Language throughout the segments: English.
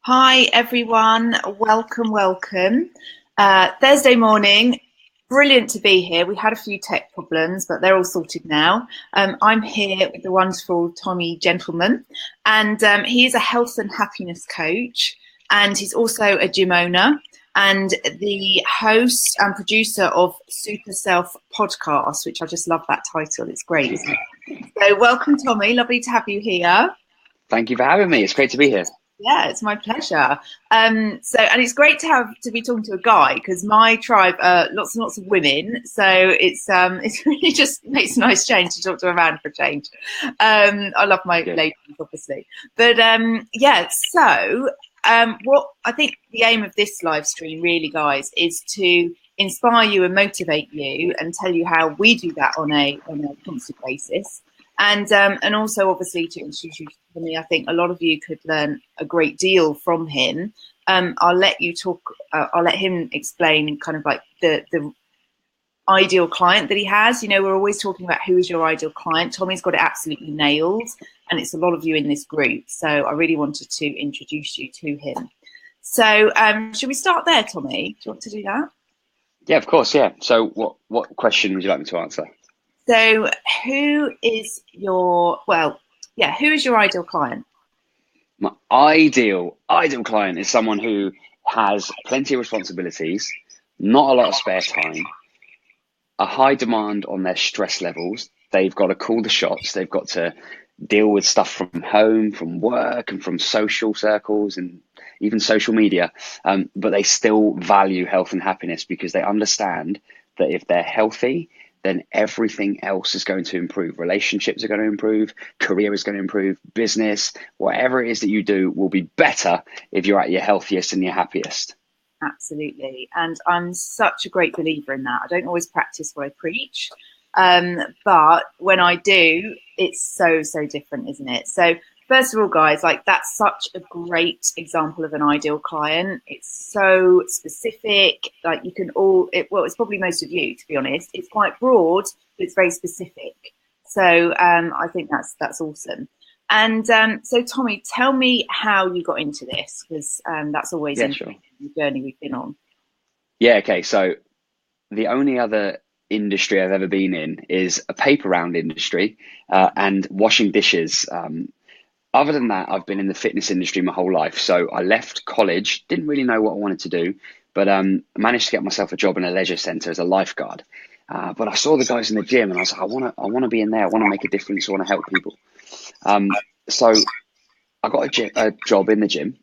Hi, everyone. Welcome. Thursday morning. Brilliant to be here. We had a few tech problems, but they're all sorted now. I'm here with the wonderful Tommy Gentleman, and he is a health and happiness coach, and he's also a gym owner and the host and producer of Super Self podcast, which I just love that title. It's great, isn't it? So welcome, Tommy. Lovely to have you here. Thank you for having me. It's great to be here. Yeah, it's my pleasure. And it's great to be talking to a guy because my tribe, lots and lots of women. So it's really just makes a nice change to talk to a man for a change. I love my Good. ladies, obviously, but yeah. So what I think the aim of this live stream, really, guys, is to inspire you and motivate you, and tell you how we do that on a constant basis. And also obviously to introduce you to me, I think a lot of you could learn a great deal from him. I'll let you talk. I'll let him explain kind of like the ideal client that he has. You know, we're always talking about who is your ideal client. Tommy's got it absolutely nailed, and it's a lot of you in this group. So I really wanted to introduce you to him. So should we start there, Tommy? Do you want to do that? Yeah, of course. Yeah. So, what question would you like me to answer? So who is your ideal client? My ideal client is someone who has plenty of responsibilities, not a lot of spare time, a high demand on their stress levels. They've got to call the shots. They've got to deal with stuff from home, from work, and from social circles, and even social media. But they still value health and happiness because they understand that if they're healthy, then everything else is going to improve. Relationships are going to improve, career is going to improve, business, whatever it is that you do will be better if you're at your healthiest and your happiest. Absolutely. And I'm such a great believer in that. I don't always practice what I preach, but when I do, it's so different, isn't it? So, first of all, guys, like that's such a great example of an ideal client. It's so specific. Like you can well, it's probably most of you, to be honest. It's quite broad, but it's very specific. So, I think that's awesome. And so, Tommy, tell me how you got into this, because that's always Yeah, interesting, sure. the journey we've been on. Yeah, okay. So the only other industry I've ever been in is a paper round industry and washing dishes. Other than that, I've been in the fitness industry my whole life. So I left college, didn't really know what I wanted to do, but managed to get myself a job in a leisure centre as a lifeguard. But I saw the guys in the gym, and I was like, I want to be in there. I want to make a difference. I want to help people. So I got a job in the gym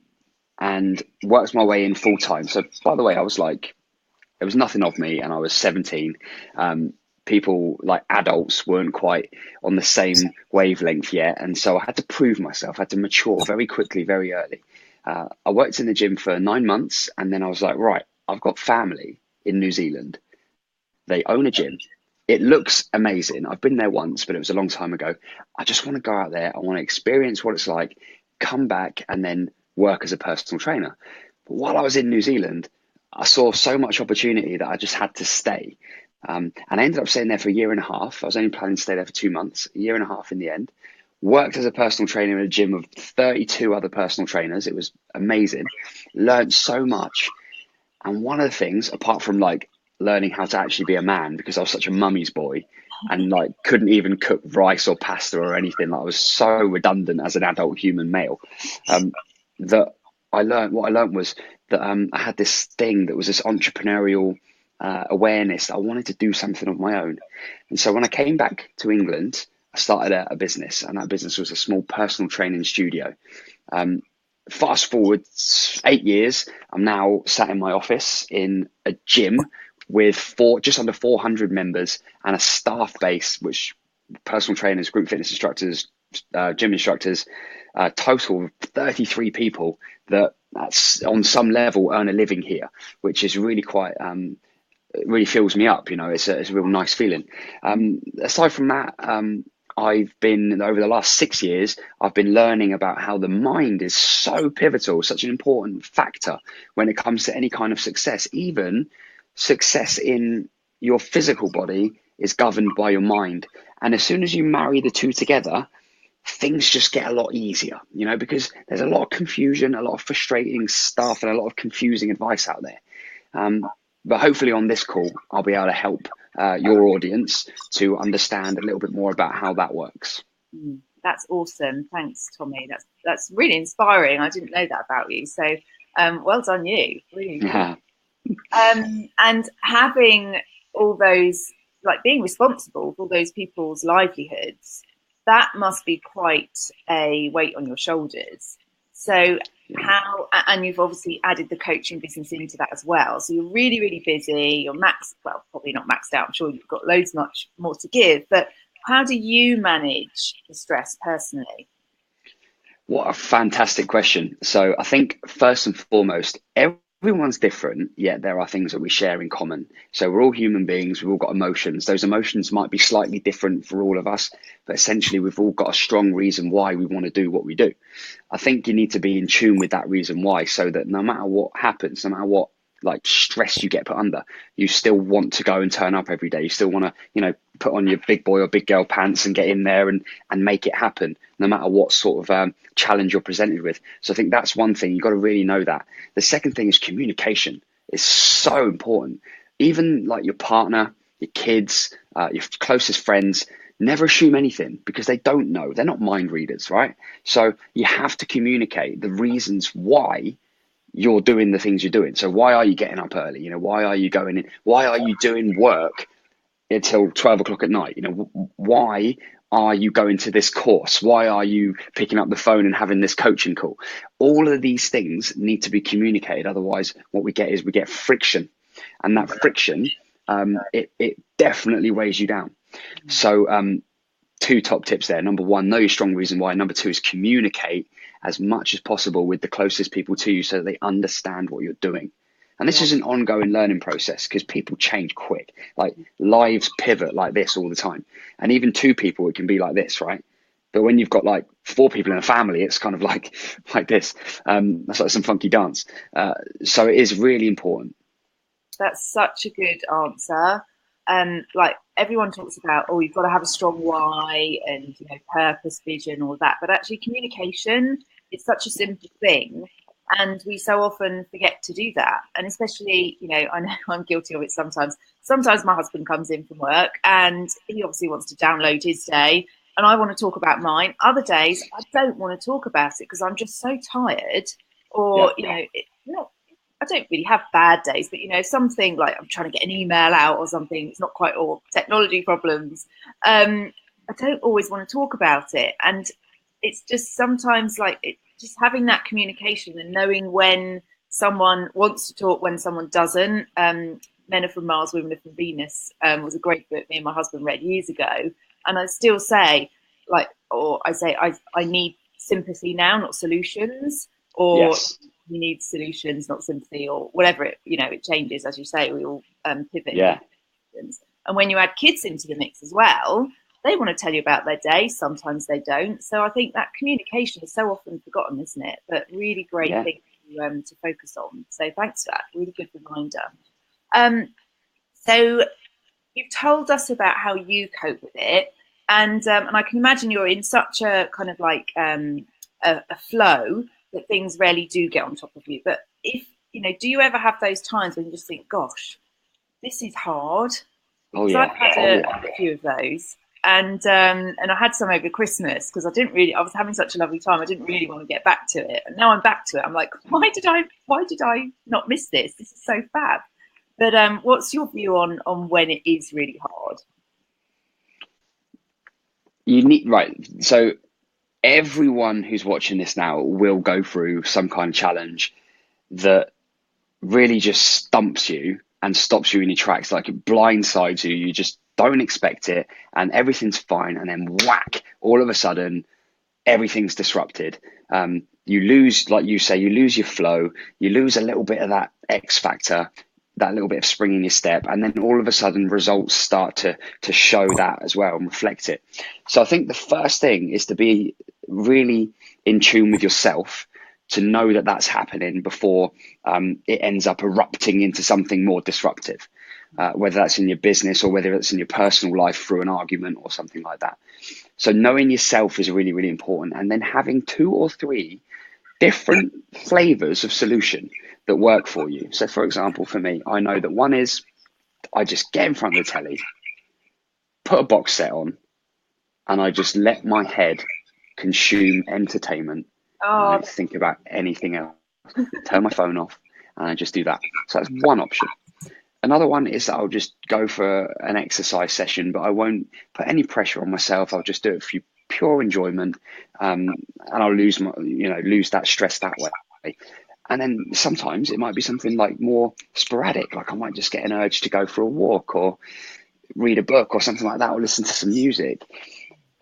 and worked my way in full time. So by the way, I was like, there was nothing of me, and I was 17. People like adults weren't quite on the same wavelength yet, and so I had to prove myself. I had to mature very quickly, very early. I worked in the gym for 9 months, and then I was like, right, I've got family in New Zealand. They own a gym. It looks amazing. I've been there once, but it was a long time ago. I just want to go out there. I want to experience what it's like, come back, and then work as a personal trainer. But while I was in New Zealand, I saw so much opportunity that I just had to stay. And I ended up staying there for a year and a half. I was only planning to stay there for 2 months, a year and a half in the end. Worked as a personal trainer in a gym of 32 other personal trainers. It was amazing. Learned so much. And one of the things, apart from like learning how to actually be a man, because I was such a mummy's boy and like couldn't even cook rice or pasta or anything, like I was so redundant as an adult human male, that what I learned was that I had this thing that was this entrepreneurial awareness that I wanted to do something of my own. And so when I came back to England, I started a business, and that business was a small personal training studio. Um, Fast forward 8 years, I'm now sat in my office in a gym with just under 400 members and a staff base, which personal trainers, group fitness instructors, gym instructors, total of 33 people that that's on some level earn a living here, which is really quite it really fills me up. You know, it's a real nice feeling. Aside from that, I've been over the last 6 years, I've been learning about how the mind is so pivotal, such an important factor when it comes to any kind of success. Even success in your physical body is governed by your mind. And as soon as you marry the two together, things just get a lot easier, because there's a lot of confusion, a lot of frustrating stuff, and a lot of confusing advice out there. But hopefully on this call, I'll be able to help your audience to understand a little bit more about how that works. That's awesome. Thanks, Tommy. That's really inspiring. I didn't know that about you. So well done you. Really cool. And having all those, like being responsible for all those people's livelihoods, that must be quite a weight on your shoulders. So how, and you've obviously added the coaching business into that as well. So you're really, really busy. You're well, probably not maxed out. I'm sure you've got loads much more to give, but how do you manage the stress personally? What a fantastic question. So I think first and foremost, everyone's different, yet there are things that we share in common. So we're all human beings, we've all got emotions. Those emotions might be slightly different for all of us, but essentially we've all got a strong reason why we want to do what we do. I think you need to be in tune with that reason why, so that no matter what happens, no matter what like stress you get put under, you still want to go and turn up every day. You still want to, put on your big boy or big girl pants and get in there and make it happen, no matter what sort of challenge you're presented with. So I think that's one thing. You've got to really know that. The second thing is communication is so important. Even like your partner, your kids, your closest friends, never assume anything because they don't know. They're not mind readers, right? So you have to communicate the reasons why you're doing the things you're doing. So why are you getting up early? Why are you going in? Why are you doing work until 12 o'clock at night? Why are you going to this course? Why are you picking up the phone and having this coaching call? All of these things need to be communicated. Otherwise, what we get is we get friction, and that friction, it definitely weighs you down. So two top tips there. Number one, know your strong reason why. Number two is communicate as much as possible with the closest people to you so that they understand what you're doing. And this is an ongoing learning process because people change quick. Like lives pivot like this all the time. And even two people, it can be like this, right? But when you've got like four people in a family, it's kind of like this. That's like some funky dance. So it is really important. That's such a good answer. Like everyone talks about, oh, you've got to have a strong why and purpose, vision, all that. But actually, communication is such a simple thing, and we so often forget to do that. And especially, I know I'm guilty of it sometimes. Sometimes my husband comes in from work, and he obviously wants to download his day, and I want to talk about mine. Other days, I don't want to talk about it because I'm just so tired, or I don't really have bad days, but something like I'm trying to get an email out or something, it's not quite, or technology problems. I don't always want to talk about it. And it's just sometimes just having that communication and knowing when someone wants to talk, when someone doesn't. Men Are From Mars, Women Are From Venus was a great book me and my husband read years ago. And I still say, I need sympathy now, not solutions. Or Yes. you need solutions, not sympathy, or whatever it changes, as you say, we all pivot. Yeah. And when you add kids into the mix as well, they want to tell you about their day. Sometimes they don't. So I think that communication is so often forgotten, isn't it? But really great thing to focus on. So thanks for that. Really good reminder. So you've told us about how you cope with it. And I can imagine you're in such a kind of like a flow that things rarely do get on top of you. But if, do you ever have those times when you just think, gosh, this is hard? Because I've had a few of those. And I had some over Christmas because I was having such a lovely time. I didn't really want to get back to it. And now I'm back to it. I'm like, why did I not miss this? This is so fab. But what's your view on when it is really hard? So everyone who's watching this now will go through some kind of challenge that really just stumps you and stops you in your tracks, like it blindsides you. You just don't expect it and everything's fine. And then whack, all of a sudden, everything's disrupted. You lose, like you say, you lose your flow, you lose a little bit of that X factor, that little bit of spring in your step, and then all of a sudden results start to show that as well and reflect it. So I think the first thing is to be really in tune with yourself, to know that that's happening before it ends up erupting into something more disruptive, whether that's in your business or whether it's in your personal life through an argument or something like that. So knowing yourself is really, really important. And then having 2 or 3 different flavors of solution that work for you. So for example, for me, I know that one is I just get in front of the telly, put a box set on, and I just let my head consume entertainment. And I Oh, don't think about anything else. Turn my phone off and I just do that. So that's one option. Another one is that I'll just go for an exercise session, but I won't put any pressure on myself. I'll just do it for pure enjoyment, and I'll lose that stress that way. And then sometimes it might be something like more sporadic, like I might just get an urge to go for a walk or read a book or something like that, or listen to some music.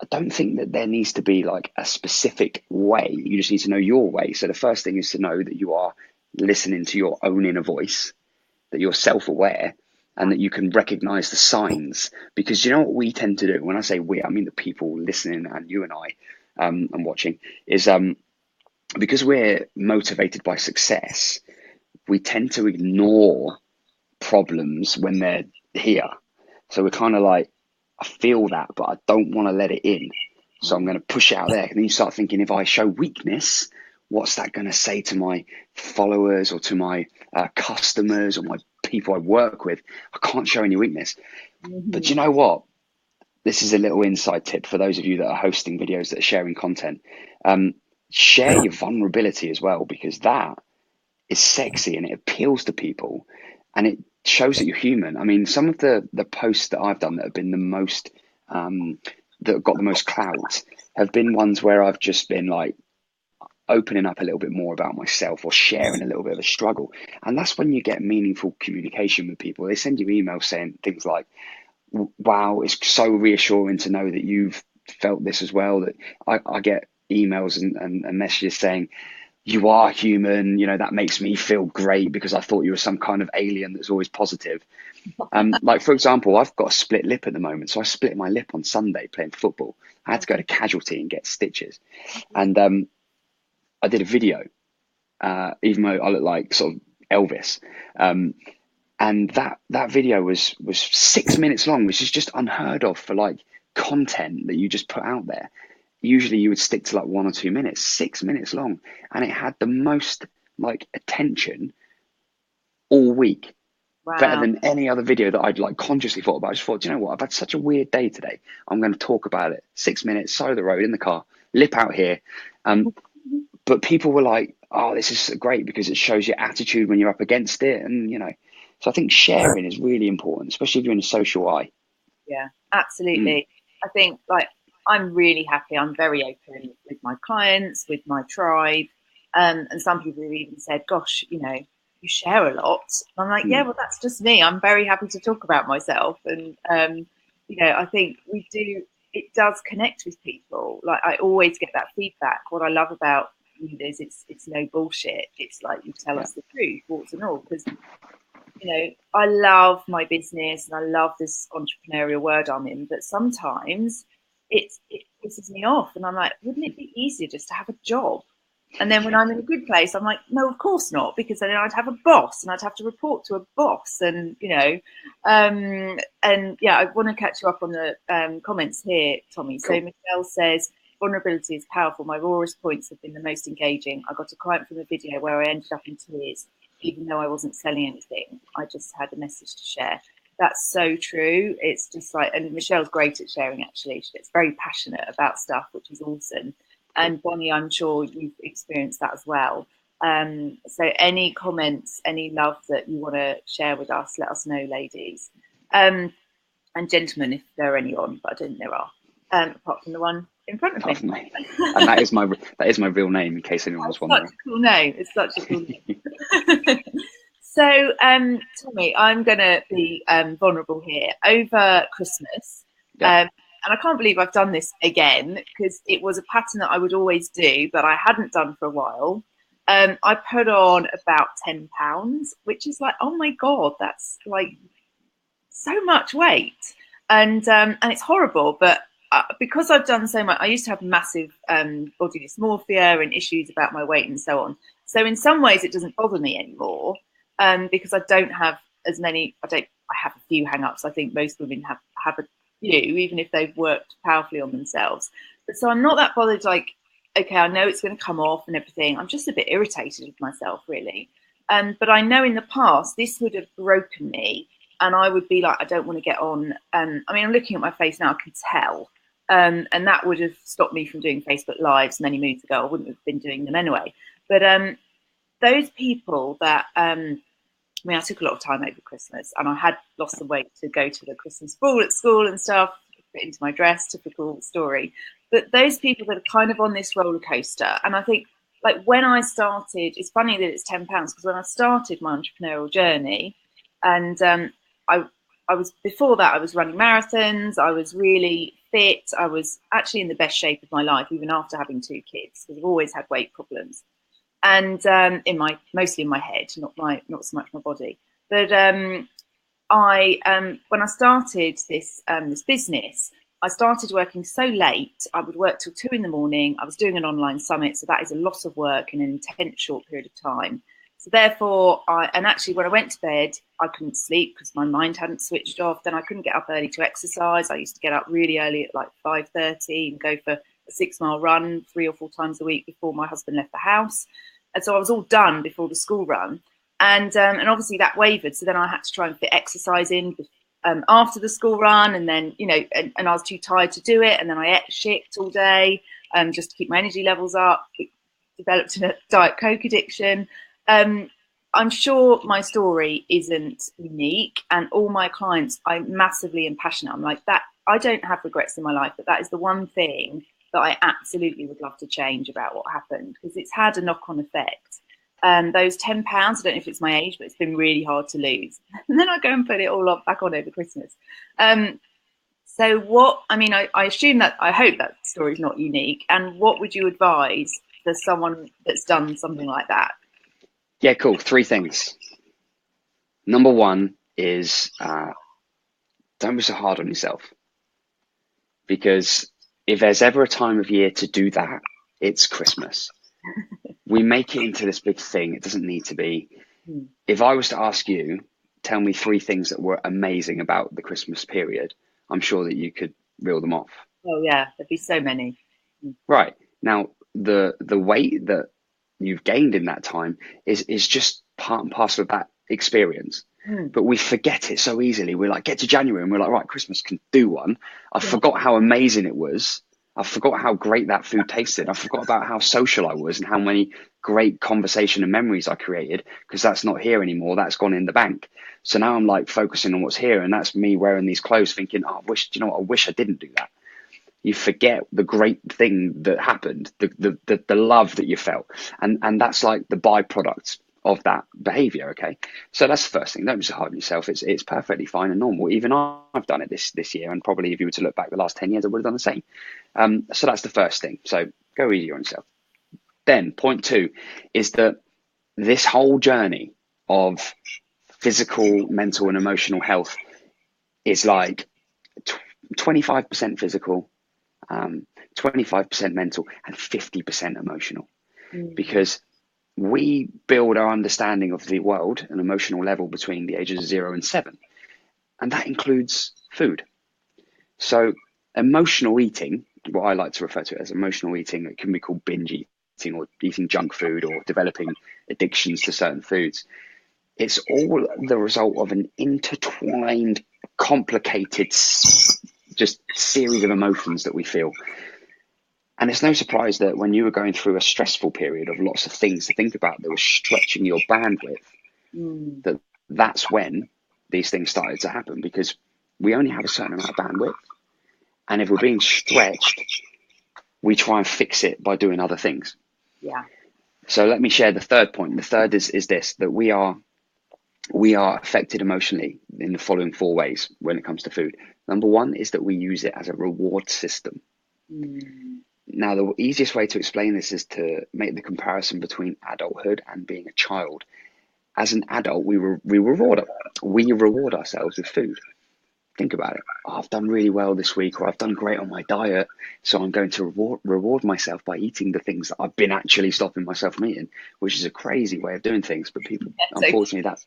I don't think that there needs to be like a specific way. You just need to know your way. So the first thing is to know that you are listening to your own inner voice, that you're self-aware, and that you can recognize the signs. Because you know what we tend to do? When I say we, I mean the people listening and you and I and watching, is because we're motivated by success, we tend to ignore problems when they're here. So we're kind of like, I feel that, but I don't want to let it in. So I'm going to push it out there. And then you start thinking, if I show weakness, what's that going to say to my followers or to my customers or my people I work with? I can't show any weakness. But you know what? This is a little inside tip for those of you that are hosting videos, that are sharing content. Share your vulnerability as well, because that is sexy and it appeals to people and it shows that you're human. I mean, some of the posts that I've done that have been the most that have got the most clout have been ones where I've just been like opening up a little bit more about myself or sharing a little bit of a struggle. And that's when you get meaningful communication with people. They send you emails saying things like, wow, it's so reassuring to know that you've felt this as well. That I get emails and messages saying, you are human, that makes me feel great because I thought you were some kind of alien that's always positive. Like, for example, I've got a split lip at the moment. So I split my lip on Sunday playing football. I had to go to Casualty and get stitches. And I did a video, even though I look like sort of Elvis. And that video was 6 minutes long, which is just unheard of for like content that you just put out there. Usually you would stick to like 1 or 2 minutes. 6 minutes long, and it had the most like attention all week. Better wow. than any other video that I'd like consciously thought about. I just thought, do you know what? I've had such a weird day today. I'm going to talk about it. 6 minutes, side of the road, in the car, lip out here. But people were like, oh, this is great because it shows your attitude when you're up against it. And, so I think sharing is really important, especially if you're in a social eye. Yeah, absolutely. I think like I'm really happy. I'm very open with my clients, with my tribe. And some people have even said, gosh, you share a lot. And I'm like, yeah, well, that's just me. I'm very happy to talk about myself. And, I think it does connect with people. Like I always get that feedback. What I love about you is it's no bullshit. It's like you tell Yeah. us the truth, warts and all, because I love my business and I love this entrepreneurial world I'm in, but sometimes it pisses me off and I'm like, wouldn't it be easier just to have a job? And then when I'm in a good place, I'm like, no, of course not, because then I'd have a boss and I'd have to report to a boss and I want to catch you up on the comments here, Tommy. Cool. So Michelle says, vulnerability is powerful. My rawest points have been the most engaging. I got a client from a video where I ended up in tears. Even though I wasn't selling anything, I just had a message to share. That's so true. It's just like, and Michelle's great at sharing, actually. She gets very passionate about stuff, which is awesome. And Bonnie, I'm sure you've experienced that as well. So any comments, any love that you want to share with us, let us know, ladies. And gentlemen, if there are any on, but I don't think there are, apart from the one in front of me. And that is my real name, in case anyone was wondering. Such a cool name. It's such a cool name. So, Tommy, I'm going to be vulnerable here. Over Christmas, and I can't believe I've done this again because it was a pattern that I would always do, but I hadn't done for a while. I put on about £10, which is like, oh my God, that's like so much weight. And it's horrible, but because I've done so much, I used to have massive body dysmorphia and issues about my weight and so on. So in some ways, it doesn't bother me anymore because I don't have as many. I have a few hang-ups. I think most women have you, even if they've worked powerfully on themselves. But so I'm not that bothered, like, okay, I know it's going to come off and everything. I'm just a bit irritated with myself, really. But I know in the past this would have broken me, and I would be like, I don't want to get on. I mean, I'm looking at my face now, I can tell. And that would have stopped me from doing Facebook Lives many moons ago. I wouldn't have been doing them anyway. But those people that I mean, I took a lot of time over Christmas, and I had lost some weight to go to the Christmas ball at school and stuff, fit into my dress, typical story. But those people that are kind of on this roller coaster, and I think, like, when I started, it's funny that it's £10 because when I started my entrepreneurial journey, and I was before that I was running marathons, I was really fit, I was actually in the best shape of my life, even after having 2 kids, because I've always had weight problems and in my mostly in my head, not so much my body. But I when I started this business, I started working so late. I would work till 2 in the morning. I was doing an online summit, so that is a lot of work in an intense short period of time. So therefore, and actually when I went to bed, I couldn't sleep because my mind hadn't switched off. Then I couldn't get up early to exercise. I used to get up really early at like 5:30 and go for a 6 mile run 3 or 4 times a week before my husband left the house. And so I was all done before the school run. And obviously that wavered. So then I had to try and fit exercise in after the school run. And then, and I was too tired to do it. And then I ate shit all day just to keep my energy levels up. It developed a Diet Coke addiction. I'm sure my story isn't unique. And all my clients, I'm massively and passionate. I'm like that. I don't have regrets in my life, but that is the one thing that I absolutely would love to change about what happened, because it's had a knock-on effect. Those £10, I don't know if it's my age, but it's been really hard to lose. And then I go and put it all back on over Christmas. So what, I mean, I assume that, I hope that story is not unique. And what would you advise for someone that's done something like that? Yeah, cool. 3 things. Number 1 is don't be so hard on yourself, because if there's ever a time of year to do that, it's Christmas. We make it into this big thing. It doesn't need to be. If I was to ask you, tell me 3 things that were amazing about the Christmas period, I'm sure that you could reel them off. Oh yeah, there'd be so many. Right. Now, the weight that you've gained in that time is just part and parcel of that experience. But we forget it so easily. We're like, get to January and we're like, right, Christmas can do one. I forgot how amazing it was. I forgot how great that food tasted. I forgot about how social I was and how many great conversation and memories I created, because that's not here anymore. That's gone in the bank. So now I'm like focusing on what's here, and that's me wearing these clothes thinking, oh, do you know what? I wish I didn't do that. You forget the great thing that happened, the love that you felt. And that's like the byproduct of that behavior. Okay. So that's the first thing. Don't be so hard on yourself. It's perfectly fine and normal. Even I've done it this year. And probably if you were to look back the last 10 years, I would have done the same. So that's the first thing. So go easy on yourself. Then point 2 is that this whole journey of physical, mental and emotional health is like 25% physical, 25% mental and 50% emotional, because we build our understanding of the world and emotional level between the ages of 0 and 7, and that includes food. So emotional eating, what I like to refer to as emotional eating, it can be called binge eating or eating junk food or developing addictions to certain foods. It's all the result of an intertwined, complicated just series of emotions that we feel. And it's no surprise that when you were going through a stressful period of lots of things to think about that was stretching your bandwidth, that's when these things started to happen, because we only have a certain amount of bandwidth. And if we're being stretched, we try and fix it by doing other things. Yeah. So let me share the third point. The third is this, that we are affected emotionally in the following 4 ways when it comes to food. Number 1 is that we use it as a reward system. Now, the easiest way to explain this is to make the comparison between adulthood and being a child. As an adult, we reward ourselves with food. Think about it. Oh, I've done really well this week, or I've done great on my diet, so I'm going to reward myself by eating the things that I've been actually stopping myself from eating, which is a crazy way of doing things. But people, unfortunately, that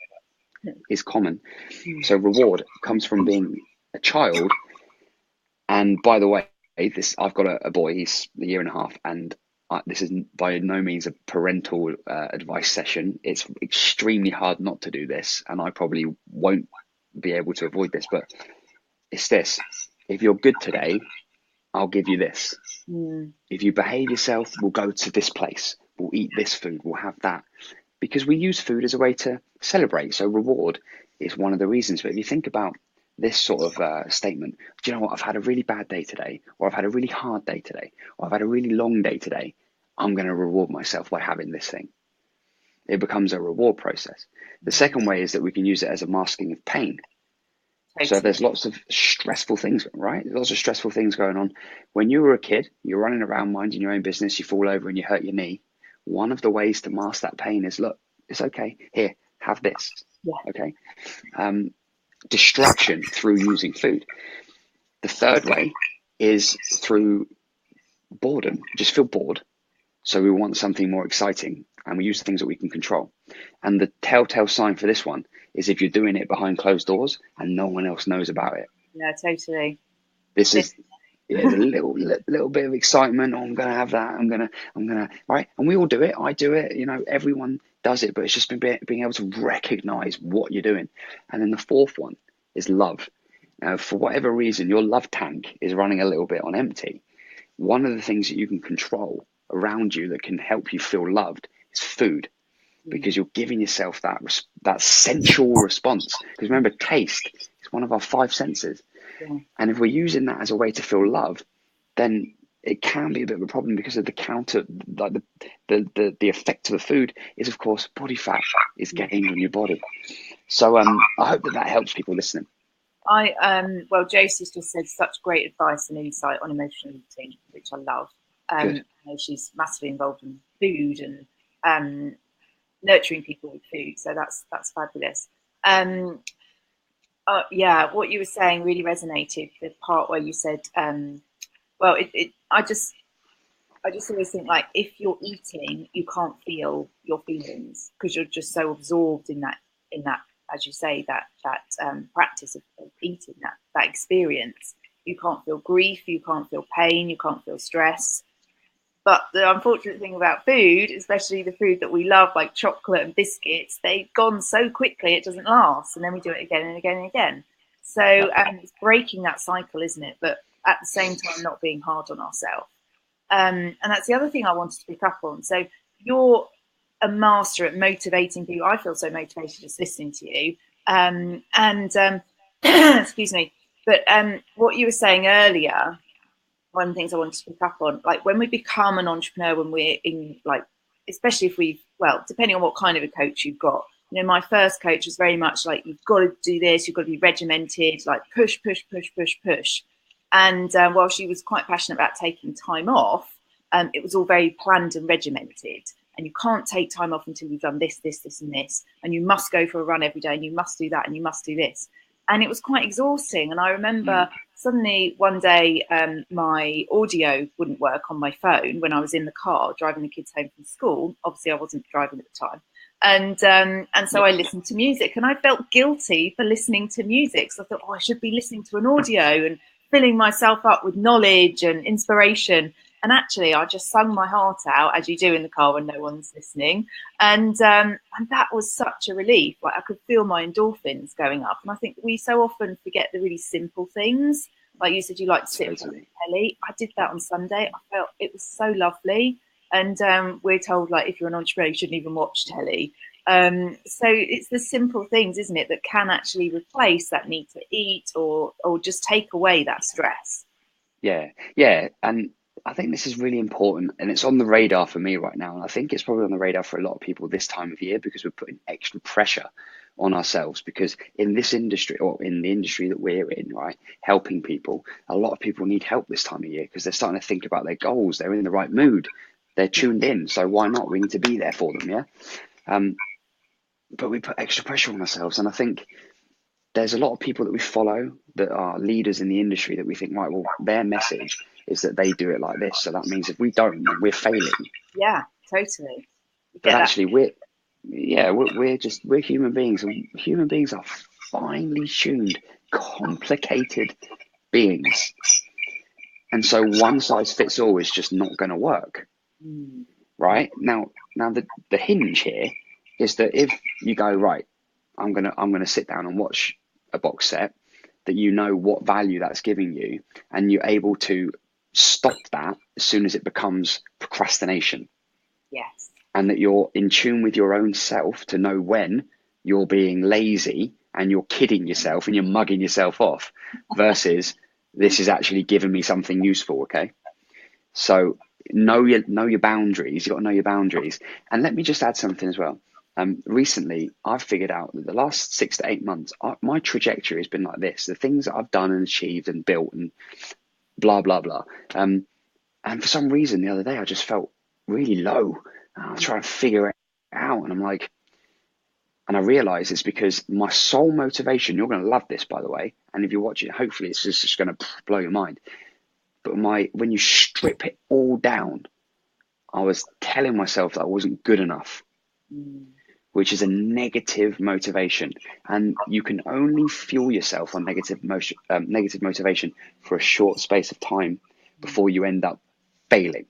is common. So reward comes from being a child. And by the way, this I've got a boy. He's a year and a half, and this is by no means a parental advice session. It's extremely hard not to do this, and I probably won't be able to avoid this. But it's this: if you're good today, I'll give you this. If you behave yourself, we'll go to this place. We'll eat this food. We'll have that. Because we use food as a way to celebrate. So reward is one of the reasons. But if you think about this sort of statement, do you know what? I've had a really bad day today, or I've had a really hard day today, or I've had a really long day today. I'm going to reward myself by having this thing. It becomes a reward process. The second way is that we can use it as a masking of pain. So there's lots of stressful things, right? Lots of stressful things going on. When you were a kid, you're running around minding your own business, you fall over and you hurt your knee. One of the ways to mask that pain is, look, it's okay. Here, have this. Yeah. Okay. Distraction through using food. The third way is through boredom. Just feel bored. So we want something more exciting, and we use the things that we can control. And the telltale sign for this one is if you're doing it behind closed doors and no one else knows about it. Yeah, totally. This is there's a little bit of excitement. Oh, I'm gonna have that. I'm gonna right. And we all do it. I do it. You know, everyone does it. But it's just being able to recognize what you're doing. And then the fourth one is love. Now, for whatever reason, your love tank is running a little bit on empty. One of the things that you can control around you that can help you feel loved is food, because you're giving yourself that sensual response. Because remember, taste is one of our five senses. Yeah. And if we're using that as a way to feel love, then it can be a bit of a problem, because of the counter, like the effect of the food is, of course, body fat is gained on your body. So I hope that helps people listening. Well, Josie's just said such great advice and insight on emotional eating, which I love. You know, she's massively involved in food and nurturing people with food, so that's fabulous. Yeah, what you were saying really resonated. The part where you said, well, I just always think, like, if you're eating, you can't feel your feelings because you're just so absorbed in that, as you say, that practice of eating, that experience. You can't feel grief, you can't feel pain, you can't feel stress. But the unfortunate thing about food, especially the food that we love, like chocolate and biscuits, they've gone so quickly it doesn't last, and then we do it again and again and again. So it's breaking that cycle, isn't it? But at the same time, not being hard on ourselves. And that's the other thing I wanted to pick up on. So you're a master at motivating people. I feel so motivated just listening to you. Excuse me. But what you were saying earlier, one of the things I wanted to pick up on, like when we become an entrepreneur, when we're in, like, especially if depending on what kind of a coach you've got. You know, my first coach was very much like, you've got to do this, you've got to be regimented, like push. And while she was quite passionate about taking time off, it was all very planned and regimented. And you can't take time off until you've done this, and this. And you must go for a run every day, and you must do that, and you must do this. And it was quite exhausting. And I remember suddenly one day my audio wouldn't work on my phone when I was in the car driving the kids home from school. Obviously, I wasn't driving at the time. And so I listened to music, and I felt guilty for listening to music. So I thought, I should be listening to an audio and filling myself up with knowledge and inspiration. And actually, I just sung my heart out, as you do in the car when no one's listening. And that was such a relief. Like, I could feel my endorphins going up. And I think we so often forget the really simple things. Like you said, you like to sit on the telly. I did that on Sunday. I felt it was so lovely. And we're told, like, if you're an entrepreneur, you shouldn't even watch telly. So it's the simple things, isn't it, that can actually replace that need to eat or just take away that stress. Yeah. And I think this is really important, and it's on the radar for me right now. And I think it's probably on the radar for a lot of people this time of year, because we're putting extra pressure on ourselves, because in this industry, or in the industry that we're in, right, helping people, a lot of people need help this time of year because they're starting to think about their goals. They're in the right mood. They're tuned in. So why not? We need to be there for them. Yeah. But we put extra pressure on ourselves. And I think there's a lot of people that we follow that are leaders in the industry that we think, right, well, their message is that they do it like this. So that means if we don't, we're failing. Yeah, totally. But actually, we're human beings, and human beings are finely tuned, complicated beings. And so one size fits all is just not going to work, Mm. right? Now the hinge here is that if you go, right, I'm gonna sit down and watch a box set, that you know what value that's giving you, and you're able to stop that as soon as it becomes procrastination, Yes. and that you're in tune with your own self to know when you're being lazy and you're kidding yourself and you're mugging yourself off versus this is actually giving me something useful. Okay. So know your boundaries. You've got to know your boundaries. And let me just add something as well. Recently, I've figured out that the last 6 to 8 months, my trajectory has been like this. The things that I've done and achieved and built and blah, blah, blah. And for some reason, the other day, I just felt really low. I was trying to figure it out. And I'm like, and I realized it's because my sole motivation, you're going to love this, by the way. And if you're watching, hopefully it's just going to blow your mind. But when you strip it all down, I was telling myself that I wasn't good enough, which is a negative motivation. And you can only fuel yourself on negative motivation for a short space of time before you end up failing.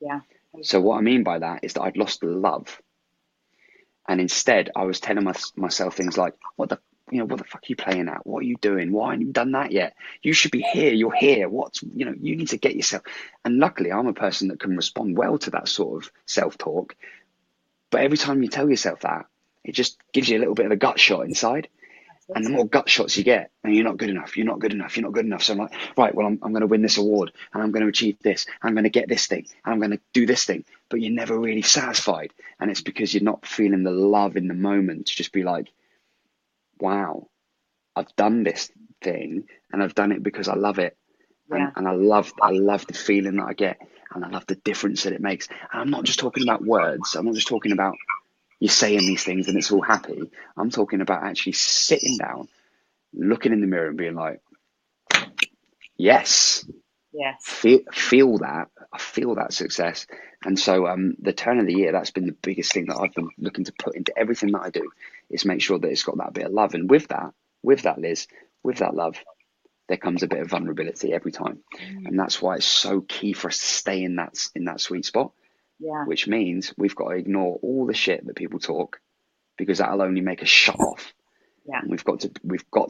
Yeah. So what I mean by that is that I'd lost the love. And instead, I was telling myself things like, what the fuck are you playing at? What are you doing? Why haven't you done that yet? You should be here. You're here. You need to get yourself. And luckily, I'm a person that can respond well to that sort of self-talk. But every time you tell yourself that, it just gives you a little bit of a gut shot inside. And the more gut shots you get, and you're not good enough, you're not good enough, you're not good enough. So I'm like, right, well, I'm going to win this award, and I'm going to achieve this, I'm going to get this thing, and I'm going to do this thing. But you're never really satisfied. And it's because you're not feeling the love in the moment to just be like, wow, I've done this thing, and I've done it because I love it. Yeah. And I love the feeling that I get, and I love the difference that it makes. And I'm not just talking about words. I'm not just talking about you're saying these things and it's all happy. I'm talking about actually sitting down, looking in the mirror and being like, yes, Yes. feel that. I feel that success. And so the turn of the year, that's been the biggest thing that I've been looking to put into everything that I do, is make sure that it's got that bit of love. And with that, Liz, with that love, there comes a bit of vulnerability every time. And that's why it's so key for us to stay in that sweet spot, Yeah. which means we've got to ignore all the shit that people talk, because that'll only make us shut off. Yeah. And we've got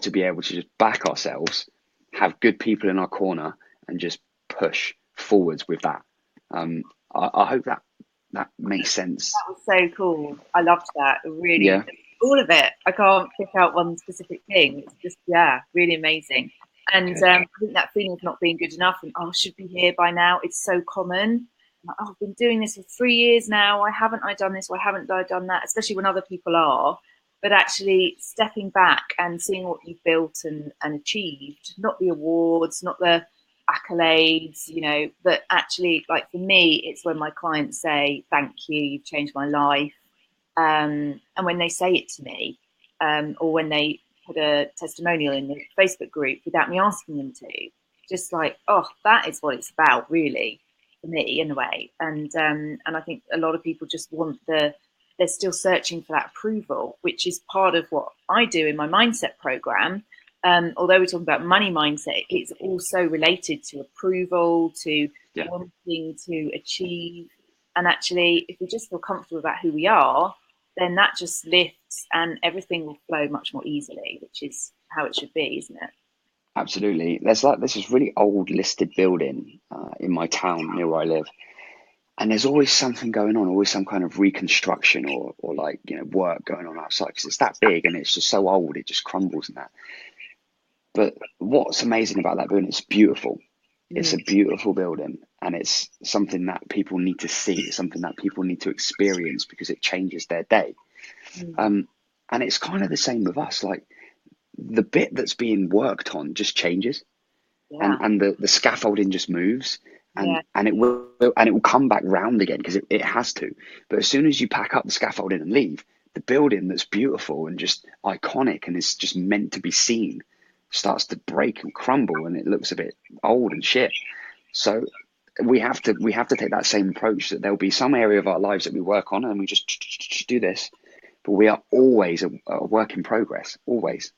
to be able to just back ourselves, have good people in our corner, and just push forwards with that. I hope that makes sense. That was so cool. I loved that. Really, Yeah. all of it. I can't pick out one specific thing. It's just, yeah, really amazing. And Good. I think that feeling of not being good enough and, oh, I should be here by now. It's so common. Like, oh, I've been doing this for 3 years now. Why haven't I done this? Why haven't I done that? Especially when other people are. But actually stepping back and seeing what you've built and achieved, not the awards, not the accolades, but actually, like for me, it's when my clients say, thank you, you've changed my life. And when they say it to me, or when they put a testimonial in the Facebook group without me asking them to, just like, oh, that is what it's about, really, for me, in a way. And I think a lot of people just want they're still searching for that approval, which is part of what I do in my mindset program. Although we're talking about money mindset, it's also related to approval, to wanting to achieve. And actually, if we just feel comfortable about who we are, then that just lifts and everything will flow much more easily, which is how it should be, isn't it? Absolutely. There's this really old listed building in my town near where I live. And there's always something going on, always some kind of reconstruction or like, work going on outside, because it's that big and it's just so old, it just crumbles and that. But what's amazing about that building, it's beautiful. It's a beautiful building, and it's something that people need to see. It's something that people need to experience because it changes their day. And it's kind of the same with us. Like the bit that's being worked on just changes, Yeah. and the scaffolding just moves, Yeah. and it will come back round again because it has to. But as soon as you pack up the scaffolding and leave, the building that's beautiful and just iconic and is just meant to be seen starts to break and crumble, and it looks a bit old and shit. So we have to take that same approach, that there'll be some area of our lives that we work on and we just do this, but we are always a work in progress, always.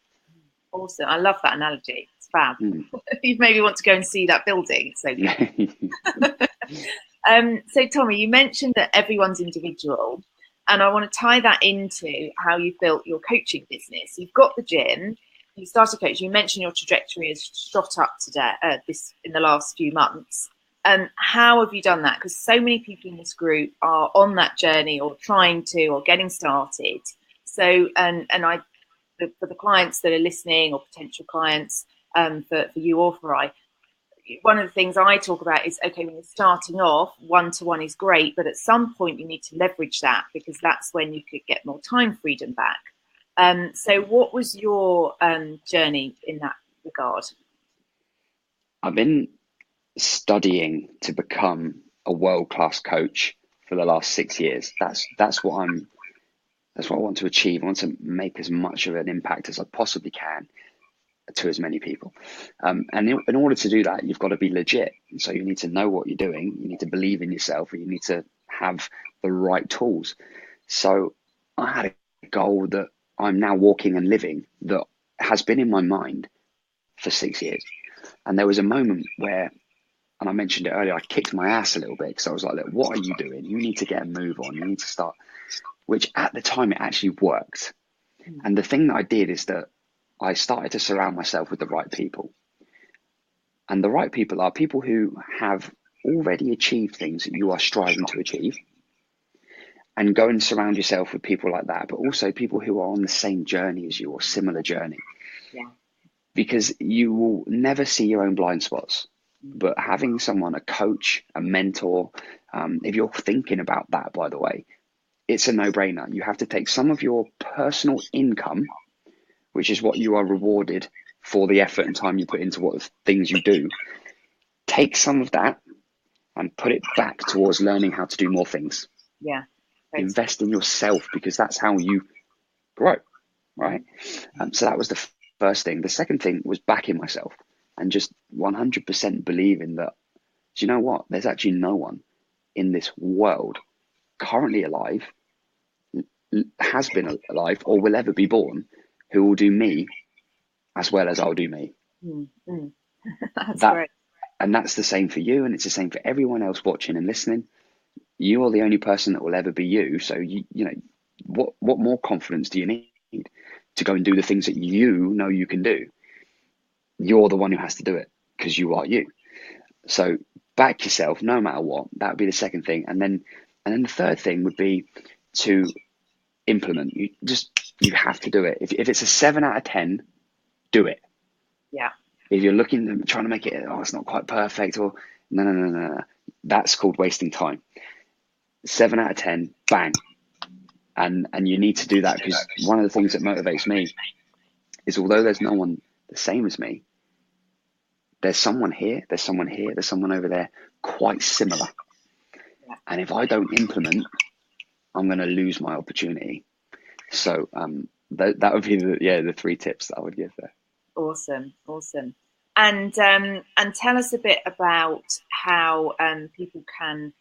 Awesome. I love that analogy. It's fab. You maybe want to go and see that building. It's so good. So Tommy, you mentioned that everyone's individual, and I want to tie that into how you've built your coaching business. You've got the gym, you started coaching. You mentioned your trajectory has shot up today, this in the last few months. How have you done that? Because so many people in this group are on that journey, or trying to, or getting started. So, for the clients that are listening, or potential clients, for you or for I, one of the things I talk about is, okay, when you're starting off, one-to-one is great, but at some point you need to leverage that, because that's when you could get more time freedom back. So what was your journey in that regard? I've been studying to become a world-class coach for the last 6 years. That's what I want to achieve. I want to make as much of an impact as I possibly can to as many people. And in order to do that, you've got to be legit. And so you need to know what you're doing. You need to believe in yourself, and you need to have the right tools. So I had a goal that I'm now walking and living, that has been in my mind for 6 years. And there was a moment where, and I mentioned it earlier, I kicked my ass a little bit, because I was like, look, what are you doing? You need to get a move on. You need to start, which at the time it actually worked. And the thing that I did is that I started to surround myself with the right people. And the right people are people who have already achieved things that you are striving to achieve. And go and surround yourself with people like that, but also people who are on the same journey as you, or similar journey. Yeah. Because you will never see your own blind spots. But having someone, a coach, a mentor, if you're thinking about that, by the way, it's a no-brainer. You have to take some of your personal income, which is what you are rewarded for the effort and time you put into what things you do. Take some of that and put it back towards learning how to do more things. Yeah. Invest in yourself, because that's how you grow, right? So that was the first thing. The second thing was backing myself, and just 100% believing that, do you know what? There's actually no one in this world currently alive, has been alive, or will ever be born, who will do me as well as I'll do me. That's great. And that's the same for you, and it's the same for everyone else watching and listening. You are the only person that will ever be you. So you know, what more confidence do you need to go and do the things that you know you can do? You're the one who has to do it, because you are you. So back yourself no matter what. That would be the second thing. And then the third thing would be to implement. You have to do it. If it's a 7 out of 10, do it. Yeah. If you're trying to make it, oh, it's not quite perfect, or no. That's called wasting time. 7 out of 10, bang. And you need to do that, because one of the things that motivates me is, although there's no one the same as me, there's someone here, there's someone here, there's someone over there quite similar. Yeah. And if I don't implement, I'm going to lose my opportunity. So that would be the 3 tips that I would give there. Awesome. And tell us a bit about how people can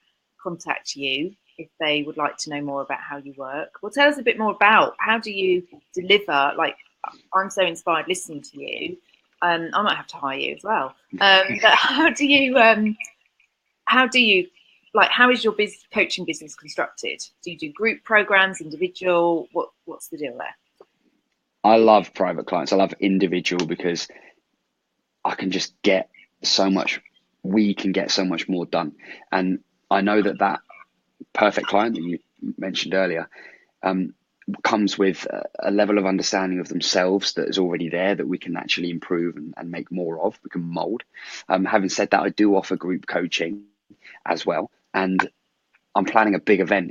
contact you if they would like to know more about how you work. Well, tell us a bit more about, how do you deliver? Like, I'm so inspired listening to you. I might have to hire you as well. But how is your coaching business constructed? Do you do group programs, individual? What's the deal there? I love private clients. I love individual, because I can just get so much. We can get so much more done. And I know that perfect client that you mentioned earlier comes with a level of understanding of themselves that is already there, that we can actually improve and make more of. We can mold. Having said that, I do offer group coaching as well. And I'm planning a big event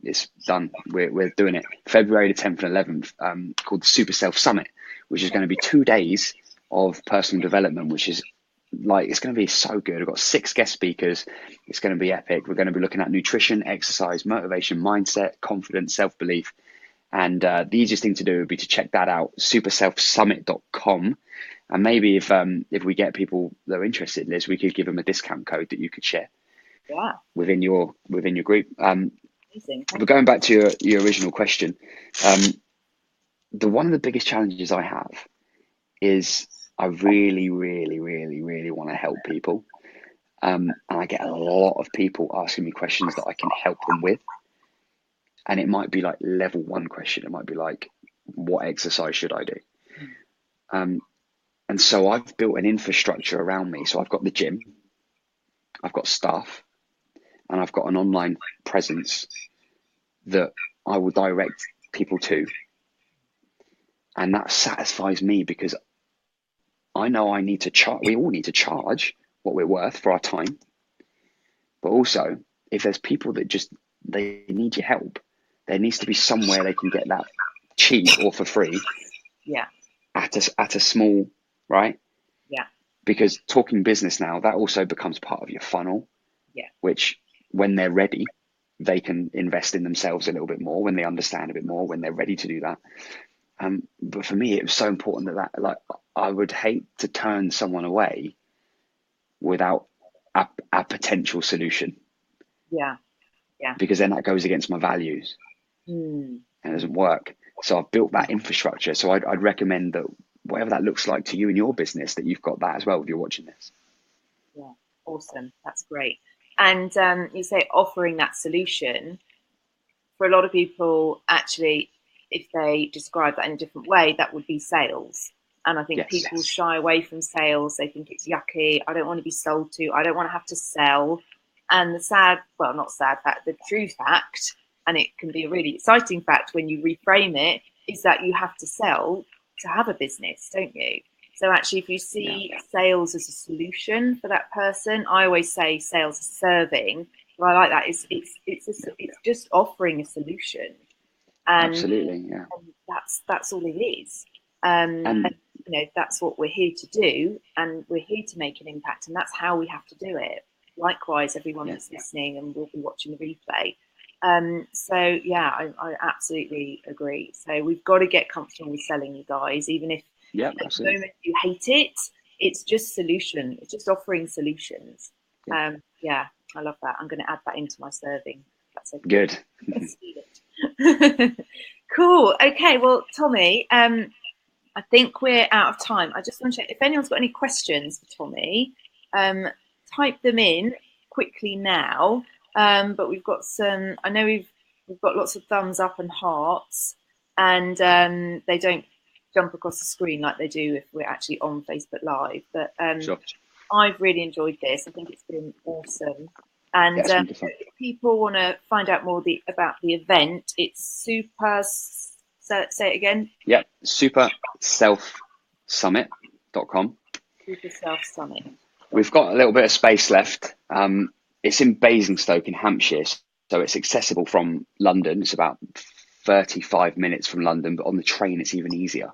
it's done. We're doing it February the 10th and 11th, called the Super Self Summit, which is going to be 2 days of personal development, which is it's going to be so good. I've got 6 guest speakers. It's going to be epic. We're going to be looking at nutrition, exercise, motivation, mindset, confidence, self-belief. And the easiest thing to do would be to check that out, superselfsummit.com. And maybe if we get people that are interested, Liz, we could give them a discount code that you could share. Yeah. Within your group. But going back to your original question, one of the biggest challenges I have is I really, really, really, really want to help people. And I get a lot of people asking me questions that I can help them with. And it might be like level 1 question. It might be like, what exercise should I do? And so I've built an infrastructure around me. So I've got the gym, I've got staff, and I've got an online presence that I will direct people to. And that satisfies me because I know I need to charge. We all need to charge what we're worth for our time. But also, if there's people that just, they need your help, there needs to be somewhere they can get that cheap or for free. Yeah. At a small, right? Yeah. Because talking business now, that also becomes part of your funnel. Yeah. Which, when they're ready, they can invest in themselves a little bit more, when they understand a bit more, when they're ready to do that. But for me, it was so important that like, I would hate to turn someone away without a potential solution. Yeah. Yeah. Because then that goes against my values and it doesn't work. So I've built that infrastructure. So I'd recommend that whatever that looks like to you in your business, that you've got that as well if you're watching this. Yeah. Awesome. That's great. And you say offering that solution. For a lot of people, actually, if they describe that in a different way, that would be sales. And I think people shy away from sales. They think it's yucky. I don't want to be sold to. I don't want to have to sell. And the sad, well, not sad fact, the true fact, and it can be a really exciting fact when you reframe it, is that you have to sell to have a business, don't you? So actually, if you see sales as a solution for that person, I always say sales is serving. But I like that. It's just offering a solution, and Absolutely, yeah. And that's all it is. And you know, that's what we're here to do, and we're here to make an impact, and that's how we have to do it. Likewise, everyone that's listening and will be watching the replay. So yeah, I absolutely agree. So we've got to get comfortable with selling, you guys, even if at the moment you hate it. It's just solution. It's just offering solutions. Yeah, I love that. I'm going to add that into my serving. That's okay. Good. Let's do it. Cool. Okay. Well, Tommy, I think we're out of time. I just want to check if anyone's got any questions for Tommy. Type them in quickly now. But we've got some. I know we've got lots of thumbs up and hearts, and they don't jump across the screen like they do if we're actually on Facebook Live. But Sure. I've really enjoyed this. I think it's been awesome. And if people want to find out more about the event, it's super. Say it again. Yep, superselfsummit.com. Super Self Summit. We've got a little bit of space left. It's in Basingstoke in Hampshire, so it's accessible from London. It's about 35 minutes from London, but on the train it's even easier.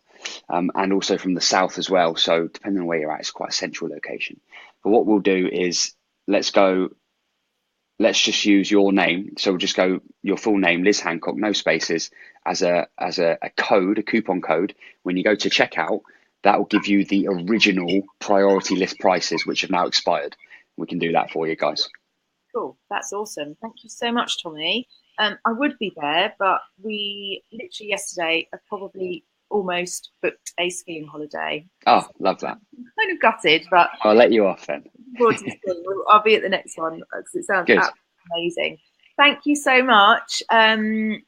And also from the south as well. So depending on where you're at, it's quite a central location. But what we'll do is let's just use your name. So we'll just go your full name, Liz Hancock, no spaces, as a code, a coupon code. When you go to checkout, that will give you the original priority list prices, which have now expired. We can do that for you guys. Cool. That's awesome. Thank you so much, Tommy. I would be there, but we literally yesterday have probably almost booked a skiing holiday. Oh, love that. I'm kind of gutted, but I'll let you off then. I'll be at the next one because it sounds absolutely amazing. Thank you so much. I've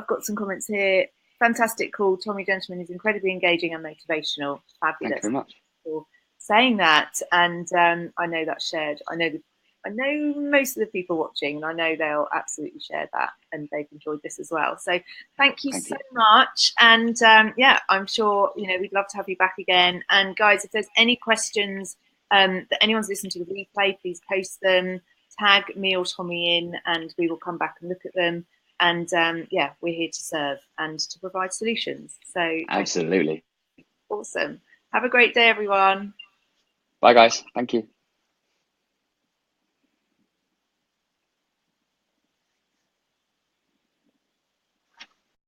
got some comments here. Fantastic call. Tommy Gentleman is incredibly engaging and motivational. Fabulous. Thank you very much for saying that. And I know that's shared. I know most of the people watching, and I know they'll absolutely share that, and they've enjoyed this as well. So thank you so much. And yeah, I'm sure we'd love to have you back again. And guys, if there's any questions that anyone's listened to the replay, please post them, tag me or Tommy in, and we will come back and look at them. And yeah, we're here to serve and to provide solutions. So absolutely awesome. Have a great day, everyone. Bye guys. Thank you.